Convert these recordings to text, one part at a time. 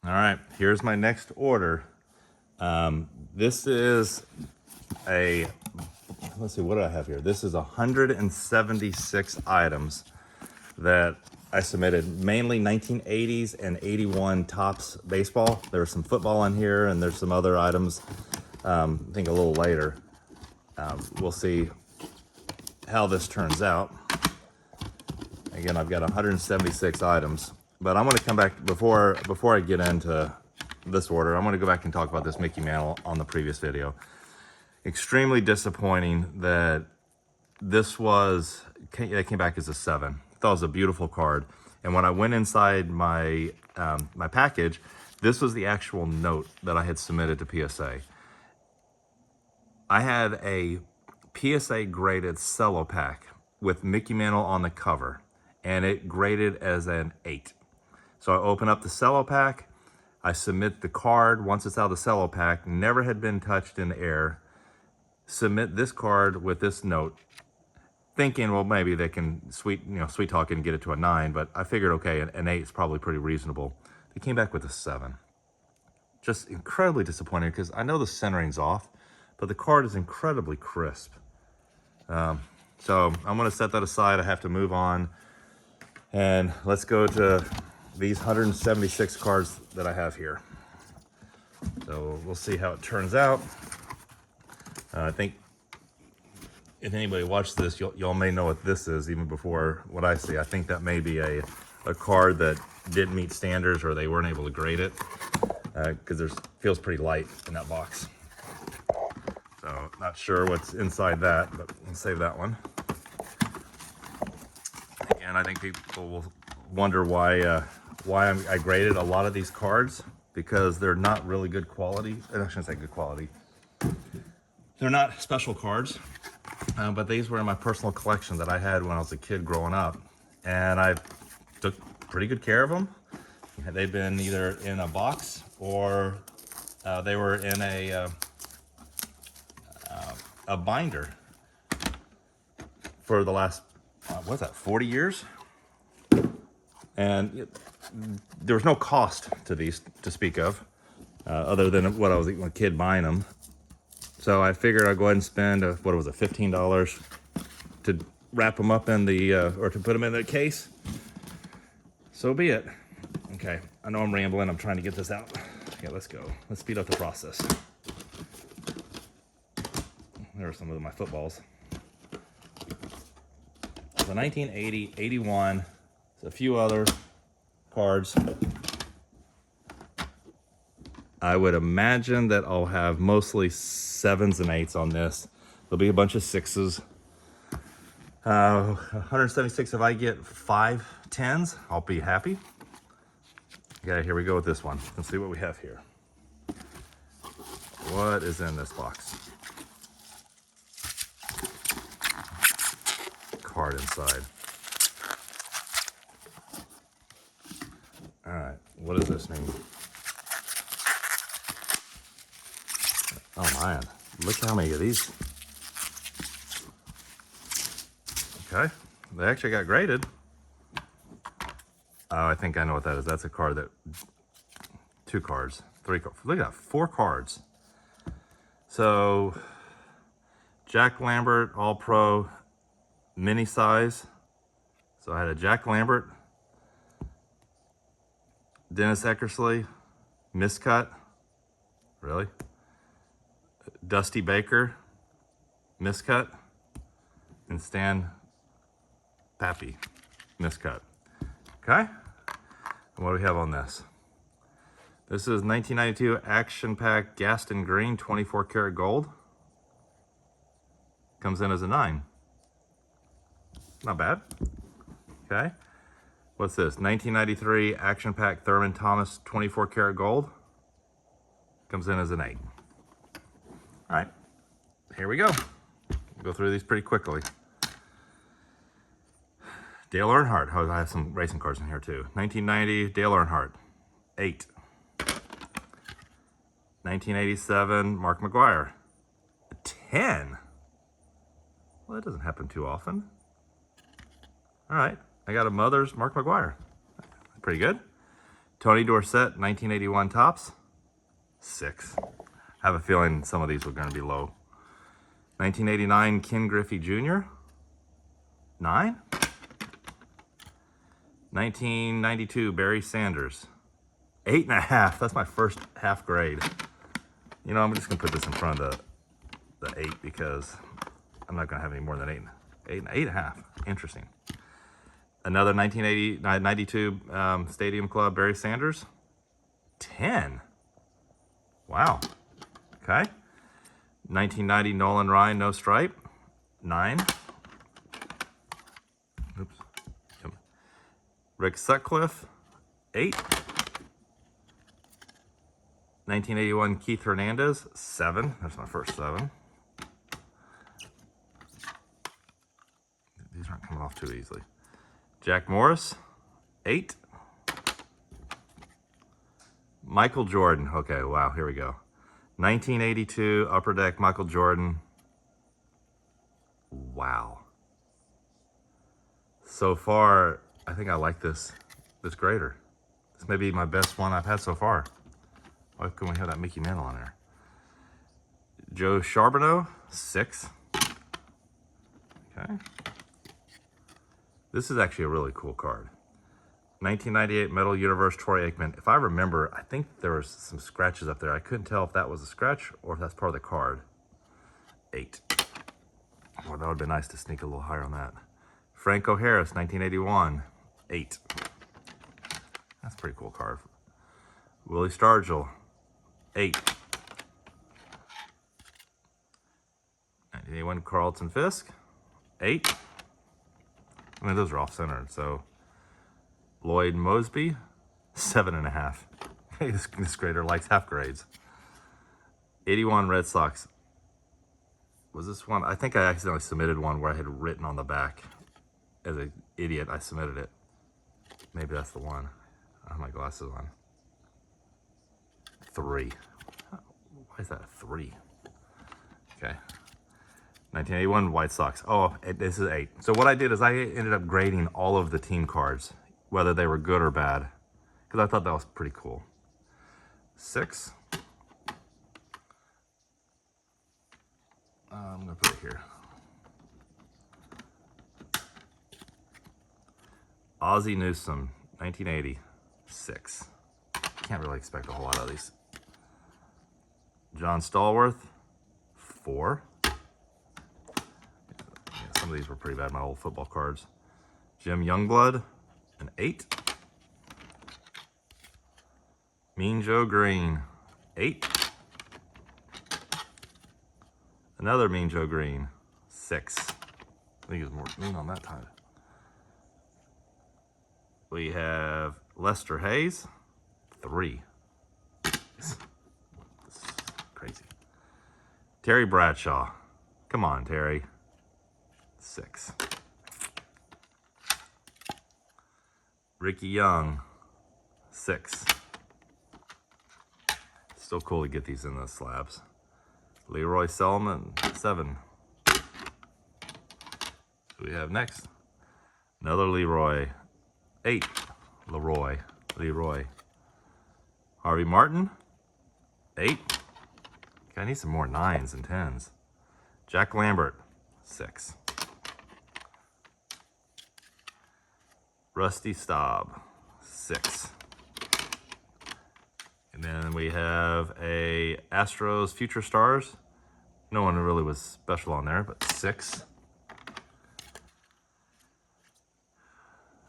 All right, here's my next order. This is a, let's see, what do I have here? This is 176 items that I submitted, mainly 1980s and 81 Topps baseball. There's some football in here, and there's some other items, I think a little later. We'll see how this turns out. Again, I've got 176 items, but I'm gonna come back, before I get into this order, I'm gonna go back and talk about this Mickey Mantle on the previous video. Extremely disappointing that this came back as a 7. I thought it was a beautiful card. And when I went inside my my package, this was the actual note that I had submitted to PSA. I had a PSA graded cello pack with Mickey Mantle on the cover, and it graded as an 8. So I open up the cello pack, I submit the card. Once it's out of the cello pack, never had been touched in the air, submit this card with this note, thinking, well, maybe they can sweet talk and get it to a 9, but I figured, okay, an 8 is probably pretty reasonable. They came back with a 7. Just incredibly disappointing, because I know the centering's off, but the card is incredibly crisp. So I'm gonna set that aside. I have to move on, and let's go to these 176 cards that I have here. So we'll see how it turns out. I think if anybody watched this, y'all may know what this is even before what I see. I think that may be a card that didn't meet standards, or they weren't able to grade it, because it feels pretty light in that box. So not sure what's inside that, but we'll save that one. And I think people will wonder why I graded a lot of these cards, because they're not really good quality. I shouldn't say good quality. They're not special cards, but these were in my personal collection that I had when I was a kid growing up, and I took pretty good care of them. They've been either in a box, or they were in a binder for the last, what's that, 40 years? And there was no cost to these to speak of, other than what I was a kid buying them. So I figured I'd go ahead and spend, what was it, $15 to wrap them up in the, or to put them in the case. So be it. Okay, I know I'm rambling. I'm trying to get this out. Okay, let's go. Let's speed up the process. There are some of my footballs. The 1980, 81, a few other cards. I would imagine that I'll have mostly 7s and 8s on this. There'll be a bunch of 6s. 176, if I get 5 10s, I'll be happy. Okay, here we go with this one. Let's see what we have here. What is in this box? Card inside. All right, what does this mean? Oh man, look how many of these. Okay, they actually got graded. Oh, I think I know what that is. That's a card that, 2 cards, 3 cards. Look at that, 4 cards. So, Jack Lambert, All Pro, mini size. So I had a Jack Lambert, Dennis Eckersley, miscut, really? Dusty Baker, miscut, and Stan Pappy, miscut. Okay, and what do we have on this? This is 1992 Action Pack Gaston Green, 24 karat gold. Comes in as a 9. Not bad. Okay, what's this? 1993 Action Pack Thurman Thomas, 24 karat gold. Comes in as an 8. All right, here we go. We'll go through these pretty quickly. Dale Earnhardt. Oh, I have some racing cards in here too. 1990 Dale Earnhardt, 8. 1987 Mark McGwire, a 10. Well, that doesn't happen too often. All right, I got a Mother's Mark McGwire. Pretty good. Tony Dorsett, 1981 Topps, 6. I have a feeling some of these were going to be low. 1989 Ken Griffey Jr., 9. 1992 Barry Sanders, 8.5. That's my first half grade. You know, I'm just gonna put this in front of the 8 because I'm not gonna have any more than 8.5. Interesting. Another 92 Stadium Club Barry Sanders, 10. Wow. Okay. 1990 Nolan Ryan No Stripe, 9. Oops. Rick Sutcliffe, 8. 1981 Keith Hernandez, 7. That's my first 7. These aren't coming off too easily. Jack Morris, 8. Michael Jordan. Okay, wow, here we go. 1982 Upper Deck Michael Jordan. Wow. So far, I think I like this grader. This may be my best one I've had so far. Why couldn't we have that Mickey Mantle on there? Joe Charbonneau, 6. Okay. This is actually a really cool card. 1998 Metal Universe Troy Aikman. If I remember, I think there was some scratches up there. I couldn't tell if that was a scratch or if that's part of the card. 8. Well, that would have been nice to sneak a little higher on that. Franco Harris, 1981, 8. That's a pretty cool card. Willie Stargell, 8. 1981 Carlton Fisk, 8. I mean, those are off-centered, so. Lloyd Mosby, 7.5. Hey, this grader likes half grades. 81 Red Sox. Was this one? I think I accidentally submitted one where I had written on the back. As an idiot, I submitted it. Maybe that's the one. I have my glasses on. 3. Why is that a 3? Okay. 1981 White Sox. Oh, this is 8. So what I did is I ended up grading all of the team cards, whether they were good or bad, because I thought that was pretty cool. 6. I'm gonna put it here. Ozzie Newsome, 1980, 6. Can't really expect a whole lot of these. John Stallworth, 4. Yeah, some of these were pretty bad, my old football cards. Jim Youngblood, an 8. Mean Joe Green, 8. Another Mean Joe Green, 6. I think he was more mean on that time. We have Lester Hayes, 3. This is crazy. Terry Bradshaw. Come on, Terry. 6. Ricky Young, 6. Still cool to get these in the slabs. Leroy Selman, 7. Who we have next? Another Leroy, 8. Leroy. Harvey Martin, 8. I need some more 9s and 10s. Jack Lambert, 6. Rusty Staub, 6. And then we have a Astros Future Stars. No one really was special on there, but 6.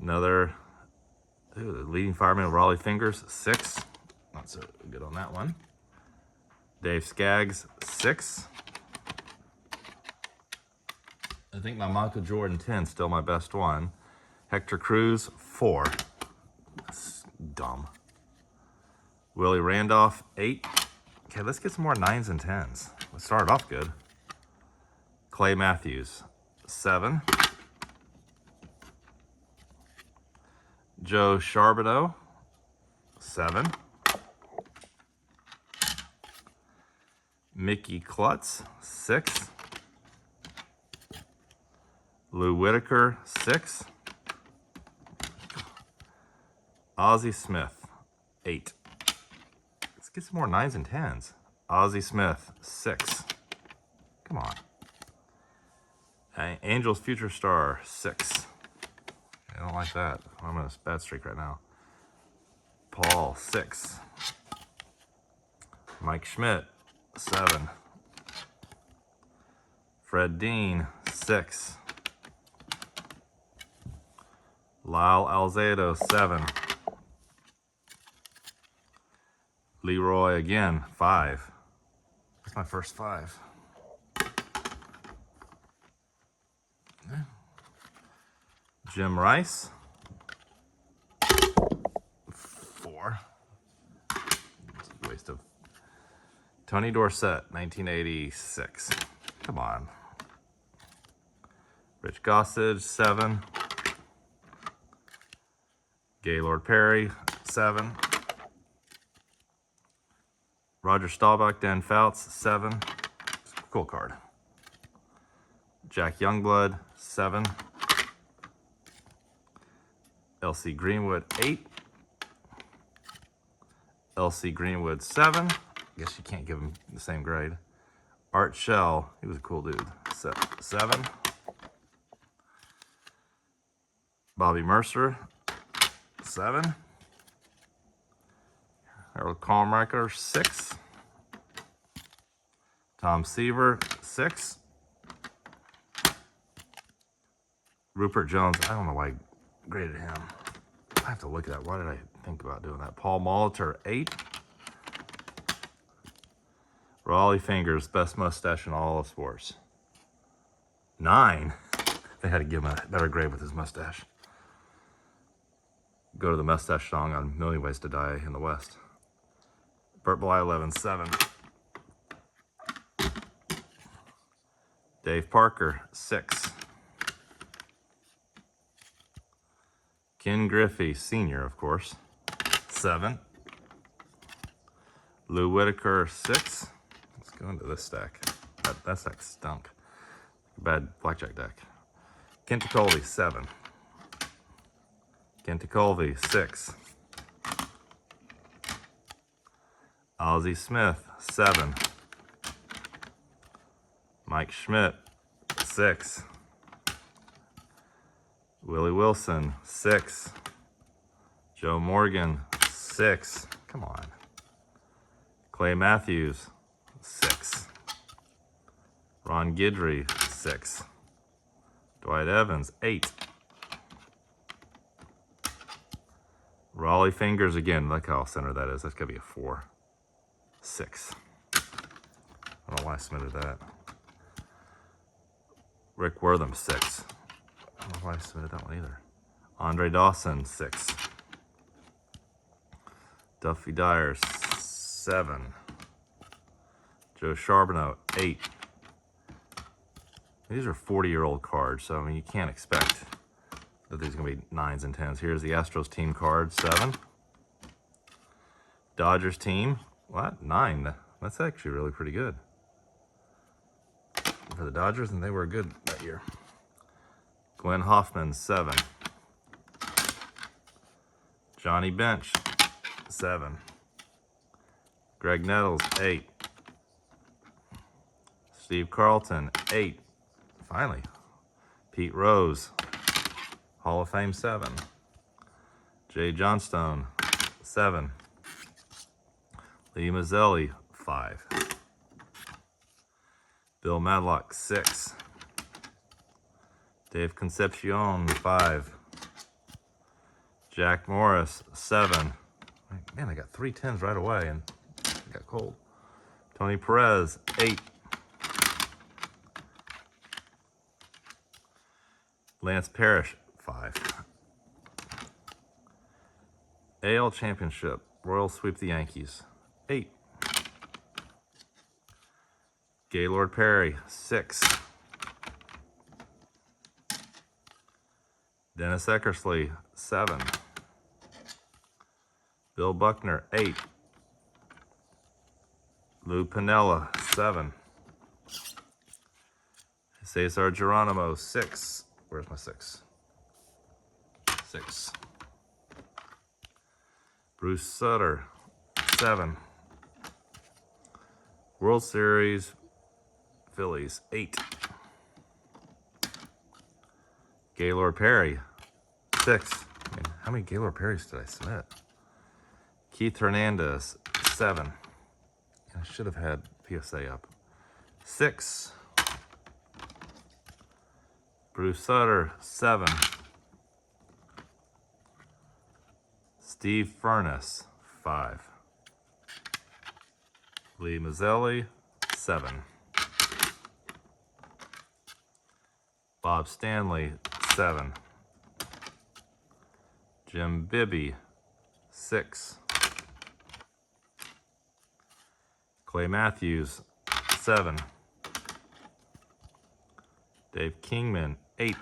Another leading fireman Raleigh Fingers, 6. Not so good on that one. Dave Skaggs, 6. I think my Michael Jordan 10 is still my best one. Hector Cruz, 4. That's dumb. Willie Randolph, 8. Okay, let's get some more 9s and 10s. Let's start off good. Clay Matthews, 7. Joe Charbonneau, 7. Mickey Klutz, 6. Lou Whitaker, 6. Ozzie Smith, 8. Let's get some more 9s and 10s. Ozzie Smith, 6. Come on. Angels Future Star, 6. I don't like that. I'm on a bad streak right now. Paul, 6. Mike Schmidt, 7. Fred Dean, 6. Lyle Alzado, 7. Leroy again, 5. That's my first 5. Jim Rice, 4. It's a waste of. Tony Dorsett, 1986. Come on. Rich Gossage, 7. Gaylord Perry, 7. Roger Staubach, Dan Fouts, 7. Cool card. Jack Youngblood, 7. LC Greenwood, 8. LC Greenwood, 7. I guess you can't give him the same grade. Art Shell, he was a cool dude, 7. Bobby Mercer, 7. Harold Carmichael, 6. Tom Seaver, 6. Rupert Jones, I don't know why I graded him. I have to look at that. Why did I think about doing that? Paul Molitor, 8. Raleigh Fingers, best mustache in all of sports, 9. They had to give him a better grade with his mustache. Go to the mustache song on Million Ways to Die in the West. Burt Bly, 11, 7. Dave Parker, 6. Ken Griffey, senior, of course, 7. Lou Whitaker, 6. Let's go into this stack. That stack stunk. Bad blackjack deck. Kent Colby, 7. Kent Colby, 6. Ozzie Smith, 7. Mike Schmidt, 6. Willie Wilson, 6. Joe Morgan, 6. Come on. Clay Matthews, 6. Ron Guidry, 6. Dwight Evans, 8. Raleigh Fingers again. Look how center that is. That's gotta be a 4. 6. I don't know why I submitted that. Rick Wortham, 6. I don't know why I submitted that one either. Andre Dawson, 6. Duffy Dyer, 7. Joe Charbonneau, 8. These are 40-year-old cards, so I mean you can't expect that these are going to be 9s and 10s. Here's the Astros team card, 7. Dodgers team, what? 9. That's actually really pretty good for the Dodgers, and they were good that year. Glenn Hoffman, 7. Johnny Bench, 7. Greg Nettles, 8. Steve Carlton, 8. Finally. Pete Rose, Hall of Fame, 7. Jay Johnstone, 7. Lee Mazzelli, 5. Bill Madlock, 6. Dave Concepcion, 5. Jack Morris, 7. Man, I got 3 10s right away and it got cold. Tony Perez, 8. Lance Parrish, 5. AL Championship, Royal Sweep the Yankees, 8. Gaylord Perry, 6. Dennis Eckersley, 7. Bill Buckner, 8. Lou Piniella, 7. Cesar Geronimo, 6. Where's my 6? 6. Bruce Sutter, 7. World Series, Phillies, 8. Gaylord Perry, 6. I mean, how many Gaylord Perrys did I submit? Keith Hernandez, 7. I should have had PSA up. 6. Bruce Sutter, 7. Steve Furness, 5. Lee Mazzelli, 7. Bob Stanley, 7. Jim Bibby, 6. Clay Matthews, 7. Dave Kingman, 8.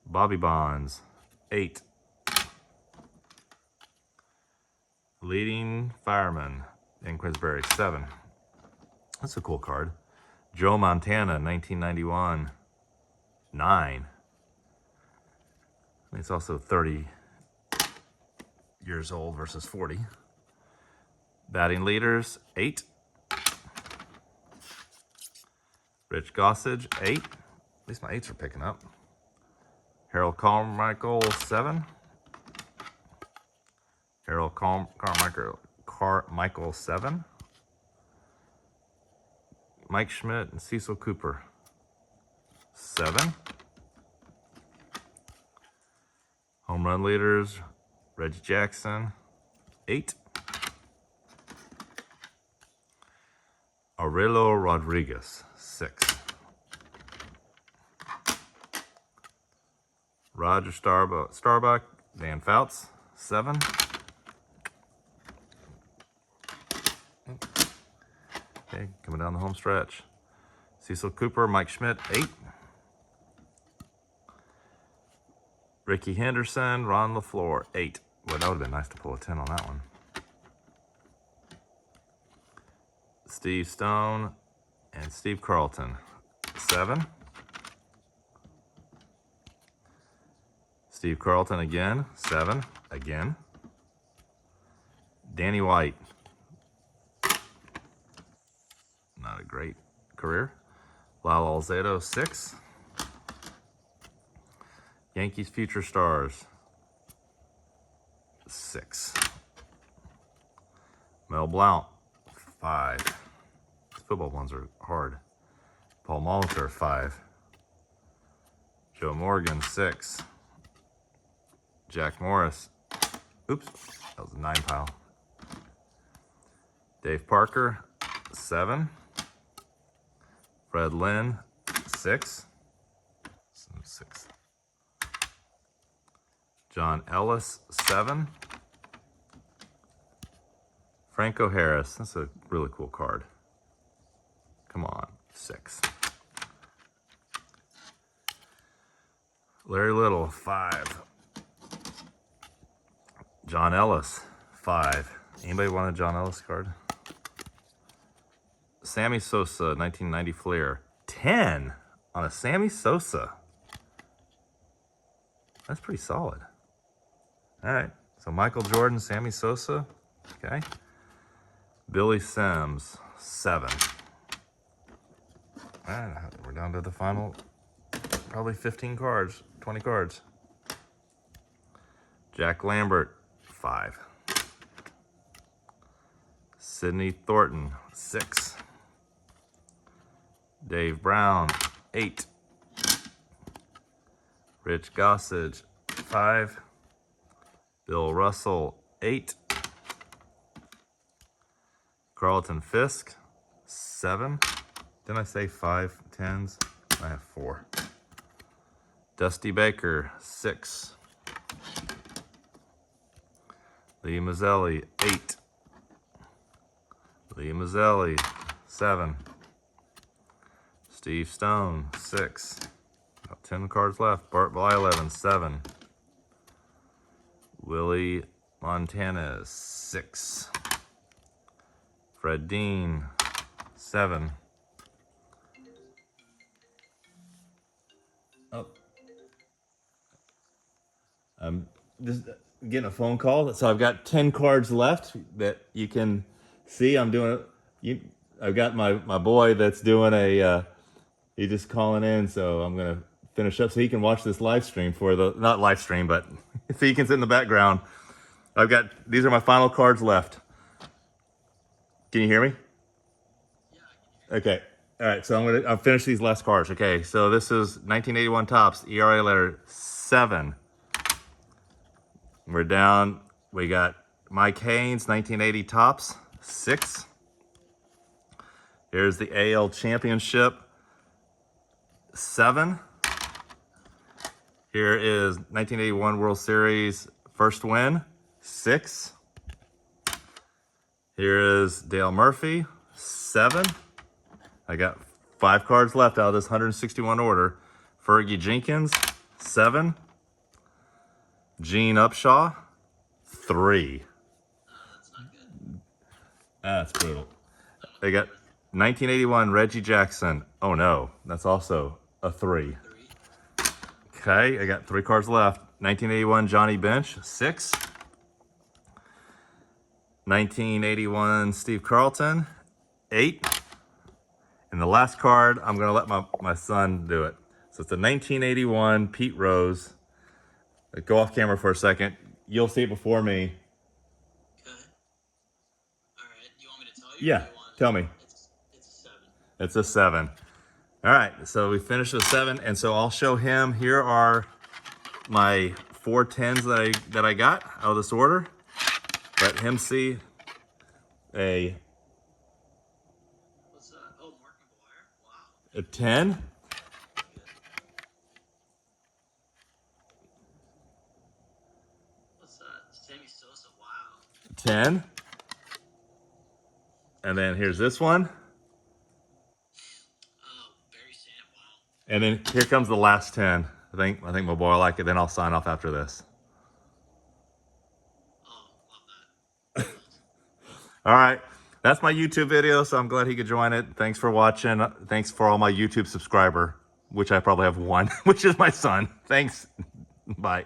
Bobby Bonds, 8. Leading Fireman in Queensberry, 7. That's a cool card. Joe Montana, 1991, 9. It's also 30 years old versus 40. Batting leaders, 8. Rich Gossage, 8. At least my 8s are picking up. Harold Carmichael, 7. Harold Carmichael, 7. Mike Schmidt and Cecil Cooper, 7. Home run leaders, Reggie Jackson, 8. Aurelio Rodriguez, 6. Roger Starbuck, Dan Fouts, 7. Okay, coming down the home stretch. Cecil Cooper, Mike Schmidt, 8. Ricky Henderson, Ron LaFleur, 8. Well, that would have been nice to pull a 10 on that one. Steve Stone and Steve Carlton, 7. Steve Carlton again, 7. Again. Danny White. Not a great career. Lyle Alzado, 6. Yankees Future Stars, 6. Mel Blount, 5. These football ones are hard. Paul Molitor, 5. Joe Morgan, 6. Jack Morris. Oops, that was a 9 pile. Dave Parker, 7. Fred Lynn, 6. 6. John Ellis, 7. Franco Harris, that's a really cool card. Come on, 6. Larry Little, 5. John Ellis, 5. Anybody want a John Ellis card? Sammy Sosa, 1990 Fleer, 10 on a Sammy Sosa. That's pretty solid. All right, so Michael Jordan, Sammy Sosa, okay. Billy Sims, 7. All right, we're down to the final, probably 15 cards, 20 cards. Jack Lambert, 5. Sidney Thornton, 6. Dave Brown, 8. Rich Gossage, 5. Bill Russell, 8. Carlton Fisk, 7. Didn't I say 5 10s? I have 4. Dusty Baker, 6. Lee Mazzelli, 8. Lee Mazzelli, 7. Steve Stone, 6. About 10 cards left. Bart Blyleven, 7. Willie Montana, 6. Fred Dean, 7. Oh. getting a phone call. So I've got 10 cards left that you can see. I'm doing I've got my boy that's doing he's just calling in, so I'm gonna finish up so he can watch this live stream for not live stream, but so he can sit in the background. These are my final cards left. Can you hear me? Okay. All right. So I'll finish these last cards. Okay. So this is 1981 Topps, ERA letter 7. We're down. We got Mike Haynes, 1980 Topps, 6. Here's the AL Championship, 7. Here is 1981 World Series first win, 6. Here is Dale Murphy, 7. I got 5 cards left out of this 161 order. Fergie Jenkins, 7. Gene Upshaw, 3. That's not good. That's brutal. They got 1981 Reggie Jackson. Oh no, that's also a 3. Okay, I got 3 cards left. 1981 Johnny Bench, 6. 1981 Steve Carlton, 8. And the last card, I'm gonna let my son do it. So it's a 1981 Pete Rose. Go off camera for a second. You'll see it before me. Okay. All right. You want me to tell you? Yeah, tell me. It's a 7. It's a 7. All right, so we finished with 7, and so I'll show him. Here are my 4 10s that I got out of this order. Let him see a What's that? Oh, Mark McGuire. Wow. a 10. What's that? Sammy Sosa. Wow. 10. And then here's this one. Oh, Barry Sand. Wow. And then here comes the last 10. I think my boy will like it. Then I'll sign off after this. Oh, love that. All right. That's my YouTube video, so I'm glad he could join it. Thanks for watching. Thanks for all my YouTube subscriber, which I probably have one, which is my son. Thanks. Bye.